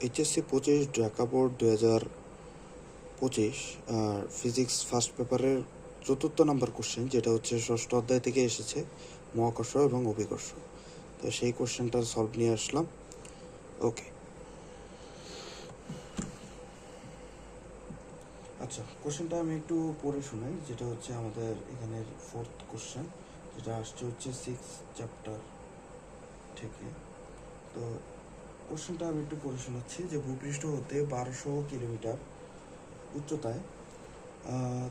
HSC 25 Dhaka board 2025 আর physics first পেপারের 4th number question, যেটা হচ্ছে 6ষ্ঠ অধ্যায় থেকে এসেছে, মহাকর্ষ এবং অভিকর্ষ। তো সেই কোশ্চেনটার সলভ নিয়ে আসলাম। ওকে, আচ্ছা, কোশ্চেনটা আমি একটু পড়ে শোনাই। যেটা হচ্ছে আমাদের এখানের 4th কোশ্চেন, যেটা আসছে হচ্ছে 6 চ্যাপ্টার থেকে। তো কোশ্চেনটা আমি একটু পড়ে শোনাচ্ছি যে ভূপৃষ্ঠ হতে 1200 কিলোমিটার উচ্চতায়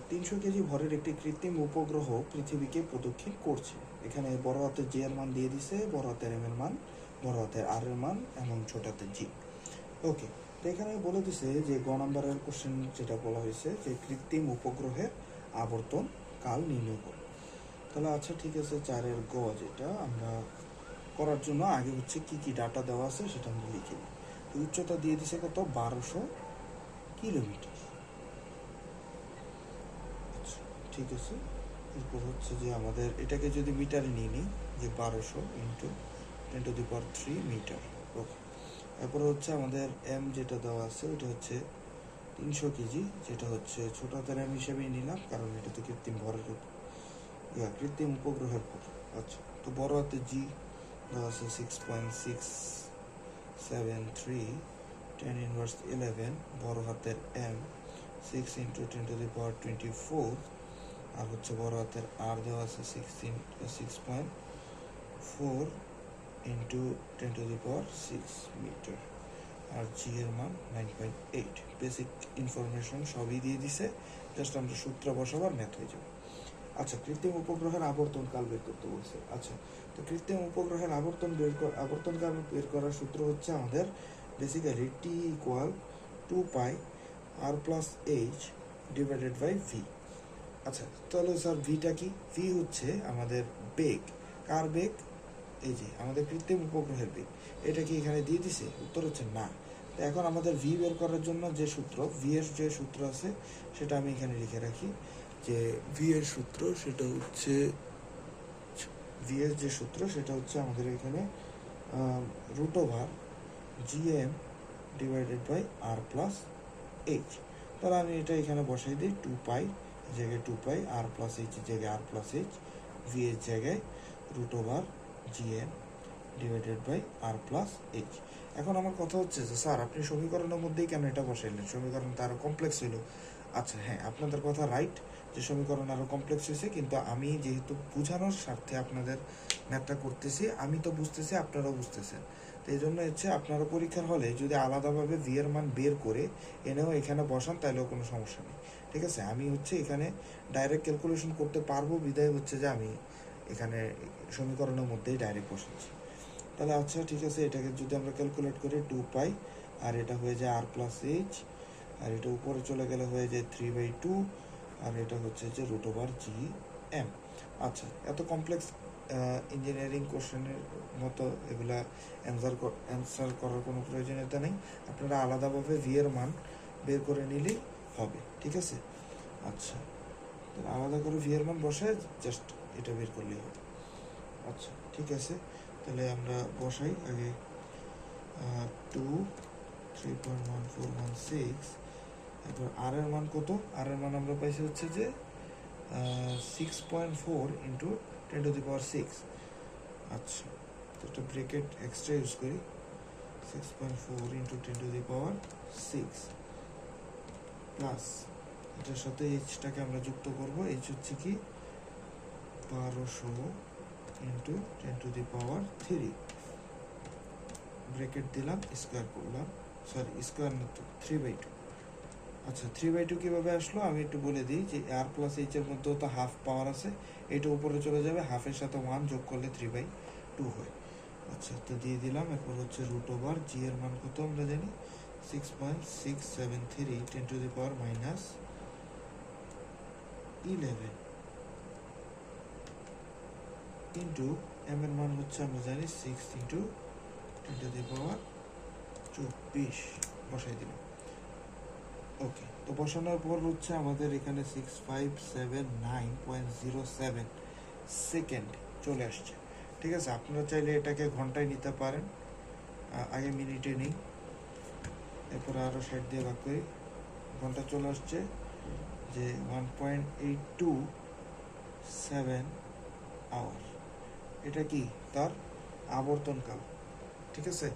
300 কেজি ভরের একটি কৃত্রিম উপগ্রহ পৃথিবীকে প্রদক্ষিণ করছে। এখানে বড় হাতের জি এর মান দিয়ে দিছে, বড় হাতের এম এর মান, বড় হাতের আর এর মান এবং ছোট হাতের জি। ওকে, তো এখানে বলে দিছে যে গ নাম্বারের কোশ্চেন যেটা বলা হয়েছে যে কৃত্রিম উপগ্রহের আবর্তন কাল নির্ণয় করো। তাহলে আচ্ছা ঠিক আছে, 4-এর গ যেটা আমরা করার জন্য আগে হচ্ছে কি কি ডাটা দেওয়া আছে সেটা আমরা লিখে নিই। তো উচ্চতা দিয়ে দিছে কত, 1200 কিলোমিটার। আচ্ছা ঠিক আছে, এরপর হচ্ছে যে আমাদের এটাকে যদি মিটারে নিয়ে নিই, যে 1200 ইন্টু 10⁻³ মিটার। ওকে, এরপরে হচ্ছে আমাদের এম যেটা দেওয়া আছে ওটা হচ্ছে 300 কেজি, যেটা হচ্ছে ছোট হাতের এম হিসেবেই নিলাম, কারণ এটা তো কৃত্রিম ভরের কৃত্রিম উপগ্রহের ভর। আচ্ছা, তো বড় হাতের জি দেওয়া আছে 6.673 10⁻11, বড় হাতের এম 6 ইন্টু 10⁻24, আর হচ্ছে বড় হাতের আর দেওয়া আছে 6.4 ইন্টু 10⁻6 মিটার, আর জি এর মান 9.8। বেসিক ইনফরমেশন সবই দিয়ে দিছে, জাস্ট আমরা সূত্র বসাবার ম্যাথ হয়ে যাবে। আচ্ছা, কৃত্রিম উপগ্রহের আবর্তন কাল বের করতে বলছে। আচ্ছা, তো কৃত্রিম উপগ্রহের আবর্তন কাল বের করার সূত্র হচ্ছে আমাদের basically T equal 2 r plus H divided by V. আচ্ছা, তাহলে স্যার ভিটা কি? ভি হচ্ছে আমাদের বেগ। কার বেগ? এই যে আমাদের কৃত্রিম উপগ্রহের বেগ। এটা কি এখানে দিয়ে দিছে? উত্তর হচ্ছে না। তো এখন আমাদের ভি বের করার জন্য যে সূত্র, ভি এর যে সূত্র আছে সেটা আমি এখানে লিখে রাখি। যে ভি এর সূত্র সেটা হচ্ছে, ভি এর যে সূত্র সেটা হচ্ছে আমাদের এখানে √/GM divided by R plus H. তাহলে আমি এটা এখানে বসাই দিই, 2 জায়গায় 2 আর প্লাস এইচ জায়গায় আর প্লাস এইচ, ভি এর জায়গায় √/GM divided by R plus H. এখন আমার কথা হচ্ছে যে স্যার আপনি সমীকরণের মধ্যেই কেন এটা বসাইলেন? সমীকরণ তো আরও কমপ্লেক্স হইল। আচ্ছা হ্যাঁ, আপনাদের কথা রাইট যে সমীকরণ আরও কমপ্লেক্স হয়েছে, কিন্তু আমি যেহেতু বোঝানোর স্বার্থে আপনাদের ম্যাথটা করতেছি, আমি তো বুঝতেছি, আপনারাও বুঝতেছেন। তো এই জন্য হচ্ছে আপনারা পরীক্ষার হলে যদি আলাদাভাবে ভি এর মান বের করে এনেও এখানে বসান তাহলেও কোনো সমস্যা নেই, ঠিক আছে? আমি হচ্ছে এখানে ডাইরেক্ট ক্যালকুলেশন করতে পারবো, বিদায় হচ্ছে যে আমি এখানে সমীকরণের মধ্যেই ডাইরেক্ট বসাচ্ছি। তাহলে আচ্ছা ঠিক আছে, এটাকে যদি আমরা ক্যালকুলেট করি 2 আর এটা হয়ে যায় আর প্লাস এইচ, আর এটা উপরে চলে গেলে হয়ে যায় 3/2, আর এটা হচ্ছে যে √/GM। আচ্ছা, এত কমপ্লেক্স ইঞ্জিনিয়ারিং কোশ্চেনের মতো এগুলা অ্যান্সার করার কোনো প্রয়োজনীয়তা নেই। আপনারা আলাদাভাবে ভি এর মান বের করে নিলেই হবে, ঠিক আছে? আচ্ছা, আলাদা করে ভি এর মান বসায় জাস্ট এটা বের করলেই হবে। আচ্ছা ঠিক আছে, তাহলে আমরা বসাই আগে 2 3.1416। এরপর আর এর মান কত? আর এর মান আমরা পাইছি হচ্ছে যে 6.4 ইন্টু 10⁻6। আচ্ছা, তো একটা ব্রেকেট এক্সট্রা ইউজ করি, 6.4 ইন্টু 10⁻6 প্লাস এটার সাথে এইচটাকে আমরা যুক্ত করব। এইচ হচ্ছে কি 1200 ইন্টু 10⁻3, ব্রেকেট দিলাম, স্কোয়ার করলাম, সরি স্কোয়ার না তো 3/2। আচ্ছা, 3/2 কীভাবে আসলো আমি একটু বলে দিই, যে আর প্লাস এইচের মধ্যেও তো হাফ পাওয়ার আছে, এটা উপরে চলে যাবে, হাফের সাথে 1 যোগ করলে 3/2 হয়। আচ্ছা, তো দিয়ে দিলাম। এরপর হচ্ছে √/জি এর মান কত আমরা জানি, 6.673 10⁻11 ইন্টু এম এর মান হচ্ছে আমরা জানি 6 ইন্টু 10⁻24 বসাই দিলাম। ওকে, তো বসানোর পর হচ্ছে আমাদের এখানে 6579.07 সেকেন্ড চলে আসছে, ঠিক আছে? আপনারা চাইলে এটাকে ঘন্টায় নিতে পারেন, আগে মিনিটে নিই। এরপরে আরও 60 দিয়ে ভাগ করি, ঘন্টা চলে আসছে যে 1.827 আওয়ার। এটা কি তার আবর্তনকাল, ঠিক আছে।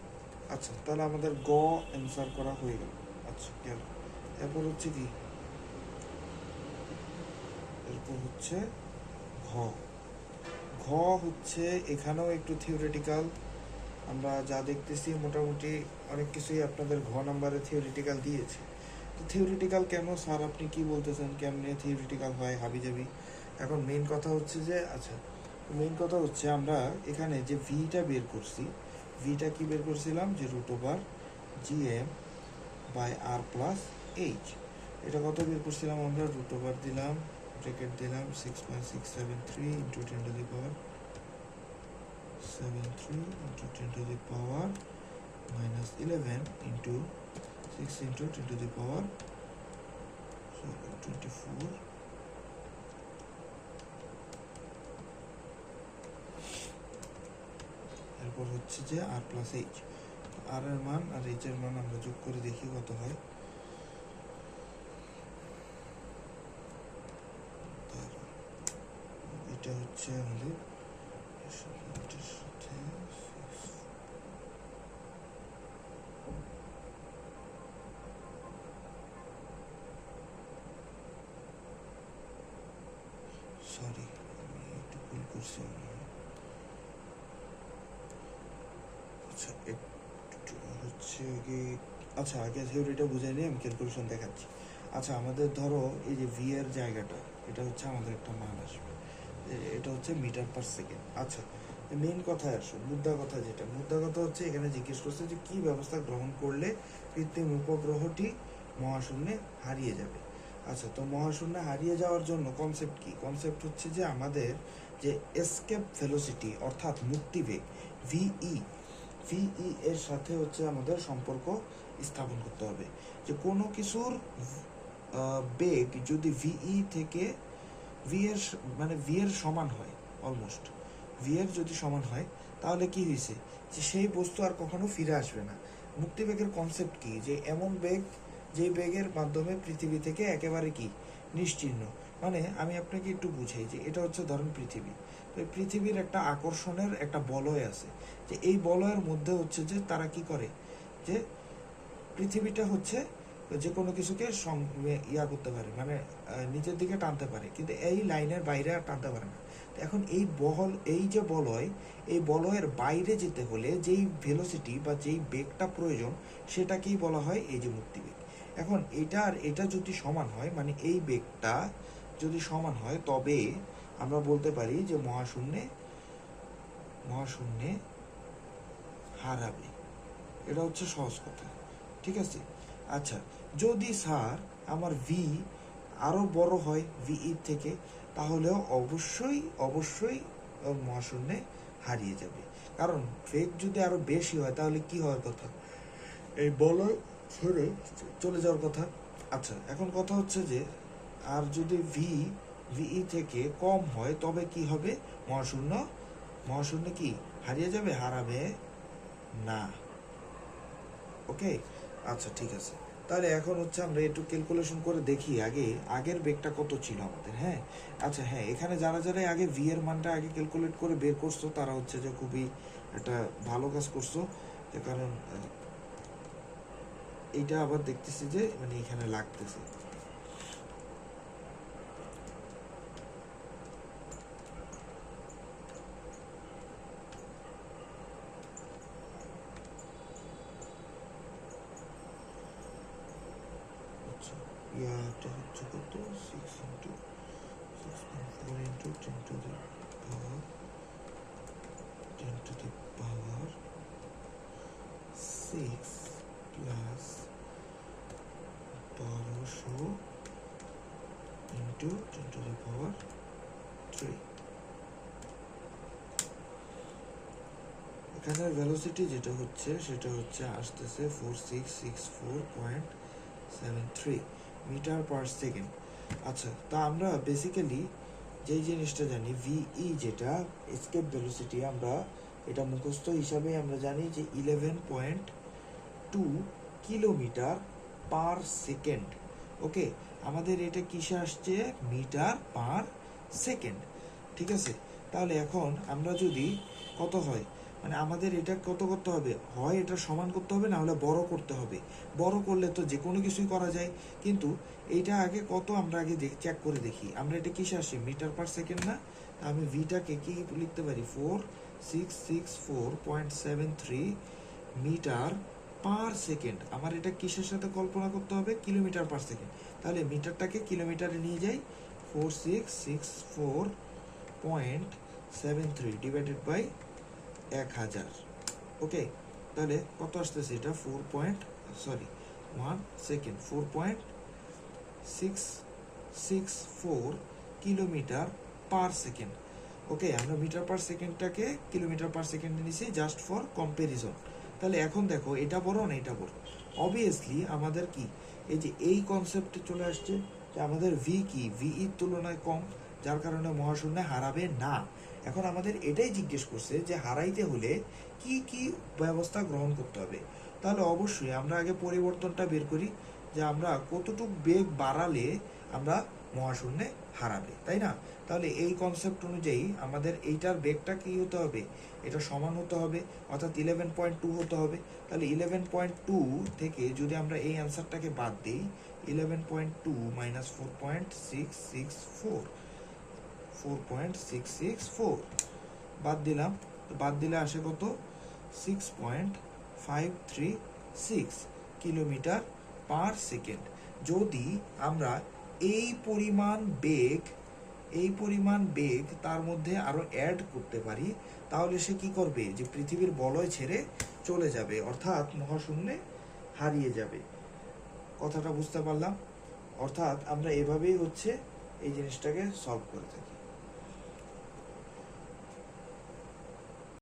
আচ্ছা, তাহলে আমাদের গ অ্যান্সার করা হয়ে গেল। আচ্ছা গেল। এরপর হচ্ছে কি, এরপর হচ্ছে ঘ। ঘ হচ্ছে এখানেও একটু থিওরিটিক্যাল। আমরা যা দেখতেছি মোটামুটি অনেক কিছুই আপনাদের ঘ নাম্বারে থিওরিটিক্যাল দিয়েছে। তো থিওরিটিক্যাল কেন স্যার, আপনি কি বলতেছেন কেমনে থিওরিটিক্যাল হয় হাবিজাবি? এখন মেইন কথা হচ্ছে যে, আচ্ছা মেইন কথা হচ্ছে আমরা এখানে যে ভিটা বের করছি, ভিটা কি বের করছিলাম যে √GM by R plus H. এটা কত বের করছিলাম আমরা? √ দিলাম, ব্র্যাকেট দিলাম 6.673 into 10 to the power 73 into 10 to the power -11 into 6 into 10 to the power 24। এরপর হচ্ছে যে আর প্লাস এইচ। আর এর মান আর এইচ এর মান আমরা যোগ করে দেখি কত হয়। এটা হচ্ছে আমাদের সরি আমি একটু ভুল করছি। আচ্ছা একটু হচ্ছে কি, আচ্ছা আগে থিওরিটা বুঝে নিয়ে আমি ক্যালকুলেশন দেখাচ্ছি। আচ্ছা আমাদের ধরো এই যে ভি এর জায়গাটা, এটা হচ্ছে আমাদের একটা মান আসবে, এটা হচ্ছে মিটার পার সেকেন্ড। আচ্ছা মেইন কথায় আসো, মুদ্রা কথা যেটা, মুদ্রা কথা হচ্ছে এখানে জিজ্ঞেস করছে যে কি ব্যবস্থা গ্রহণ করলে কৃত্রিম উপগ্রহটি মহাশূন্যে হারিয়ে যাবে। আচ্ছা, তো মহাশূন্যে হারিয়ে যাওয়ার জন্য কনসেপ্ট কি? কনসেপ্ট হচ্ছে যে আমাদের যে এসকেপ ভেলোসিটি অর্থাৎ মুক্তিবেগ ভিই, ভিই এর সাথে হচ্ছে আমাদের সম্পর্ক স্থাপন করতে হবে। যে কোনো কিছুর বেগ যদি ভিই থেকে ভি এর মানে ভি এর সমান হয়, অলমোস্ট ভি এর যদি সমান হয়, তাহলে কি হয়েছে যে সেই বস্তু আর কখনো ফিরে আসবে না। মুক্তিবেগের কনসেপ্ট কি? যে এমন বেগ যে বেগের মাধ্যমে পৃথিবী থেকে একেবারে কি নিশ্চিহ্ন। মানে আমি আপনাকে একটু বুঝাই যে এটা হচ্ছে ধরেন পৃথিবী, তো এই পৃথিবীর একটা আকর্ষণের একটা বলয় আছে, যে এই বলয়ের মধ্যে হচ্ছে যে তারা কি করে, যে পৃথিবীটা হচ্ছে যে কোনো কিছুকে ইয়া করতে পারে, মানে নিজের দিকে টানতে পারে, কিন্তু এই লাইনের বাইরে আর টানতে পারে না। এখন এই যে বলয়, এই বলয়ের বাইরে যেতে হলে যেই ভেলোসিটি বা যেই বেগটা প্রয়োজন, সেটাকেই বলা হয় এই যে মুক্তিবেগ। এখন এটা যদি সমান হয়, মানে এই বেগটা যদি সমান হয়, তবে আমরা বলতে পারি যে মহাশূন্যে হারাবে। এটা হচ্ছে সহজ কথা, ঠিক আছে। আচ্ছা, যদি স্যার আমার ভি আরও বড় হয় ভিই থেকে, তাহলেও অবশ্যই মহাশূন্যে হারিয়ে যাবে। কারণ বেগ যদি আরও বেশি হয়, তাহলে কি হওয়ার কথা? এই বলয় ছেড়ে চলে যাওয়ার কথা। আচ্ছা, এখন কথা হচ্ছে যে আর যদি ভিই থেকে কম হয়, তবে কি হবে? মহাশূন্য কি হারিয়ে যাবে? হারাবে না। ওকে, আচ্ছা ঠিক আছে। তাহলে এখন হচ্ছে আমরা একটু ক্যালকুলেশন করে দেখি আগের বেগটা কত ছিল আমাদের। হ্যাঁ, আচ্ছা হ্যাঁ, এখানে যারা আগে ভি এর মানটা আগে ক্যালকুলেট করে বের করছো, তারা হচ্ছে যে খুবই একটা ভালো কাজ করছো। কারণ এইটা আবার দেখতেছি যে মানে এখানে লাগতেছে। ইয়াটা হচ্ছে কত? 6.4 into 10 to the power 6 plus 1200 into 10 to the power 3। এখানে ভেলোসিটি যেটা হচ্ছে সেটা হচ্ছে আসতেছে 4664.73 মিটার পার সেকেন্ড। আচ্ছা, তা আমরা বেসিক্যালি যেই জিনিসটা জানি, ভিই যেটা এসকেপ ভেলোসিটি, আমরা এটা মুখস্থ হিসাবে আমরা জানি যে 11.2 কিলোমিটার পার সেকেন্ড। ওকে, আমাদের এটা কিসে আসছে? Metre per second. ঠিক আছে, তাহলে এখন আমরা যদি কত হয়, মানে আমাদের এটা কত করতে হবে, হয় এটা সমান করতে হবে, না হলে বড় করতে হবে। বড় করলে তো যে কোনো কিছুই করা যায়, কিন্তু এইটা আগে কত আমরা আগে চেক করে দেখি আমরা এটা কিসে আসি, মিটার পার সেকেন্ড না? আমি ভিটাকে কি লিখতে পারি, 4664.73 মিটার পার সেকেন্ড। আমার এটা কিসের সাথে কল্পনা করতে হবে, কিলোমিটার পার সেকেন্ড। তাহলে মিটারটাকে কিলোমিটারে নিয়ে যাই, 4664.73 ডিভাইডেড বাই 1000। ওকে, তাহলে কত আসতেছে এটা, 4.664 কিলোমিটার পার সেকেন্ড। ওকে, আমরা মিটার পার সেকেন্ডটাকে কিলোমিটার পার সেকেন্ডে নিছি জাস্ট ফর কম্পারিজন। তাহলে এখন দেখো এটা বড় না এটা বড়? অবভিয়াসলি আমাদের কি এই যে এই কনসেপ্টে চলে আসছে যে আমাদের ভি কি, ভি এর তুলনায় কম, যার কারণে মহাশূন্যে হারাবে না। এখন আমাদের এটাই জিজ্ঞেস করছে যে হারাইতে হলে কি কি ব্যবস্থা গ্রহণ করতে হবে। তাহলে অবশ্যই আমরা আগে পরিবর্তনটা বের করি যে আমরা কতটুক বেগ বাড়ালে আমরা মহাশূন্যে হারাবে, তাই না? তাহলে এই কনসেপ্ট অনুযায়ী আমাদের এইটার বেগটা কি হতে হবে, এটা সমান হতে হবে, অর্থাৎ 11.2 হতে হবে। তাহলে 11.2 থেকে যদি আমরা এই অ্যান্সারটাকে বাদ দিই, 11.2 মাইনাস 4.664 বাদ দিলাম, বাদ দিলে আসে কত, 6.536 কিলোমিটার পার সেকেন্ড। যদি আমরা এই পরিমাণ বেগ তার মধ্যে আরো অ্যাড করতে পারি, তাহলে সে কি করবে, যে পৃথিবীর বলয় ছেড়ে চলে যাবে, অর্থাৎ মহাশূন্যে হারিয়ে যাবে। কথাটা বুঝতে পারলাম? অর্থাৎ আমরা এভাবেই হচ্ছে এই জিনিসটাকে সলভ করে থাকি।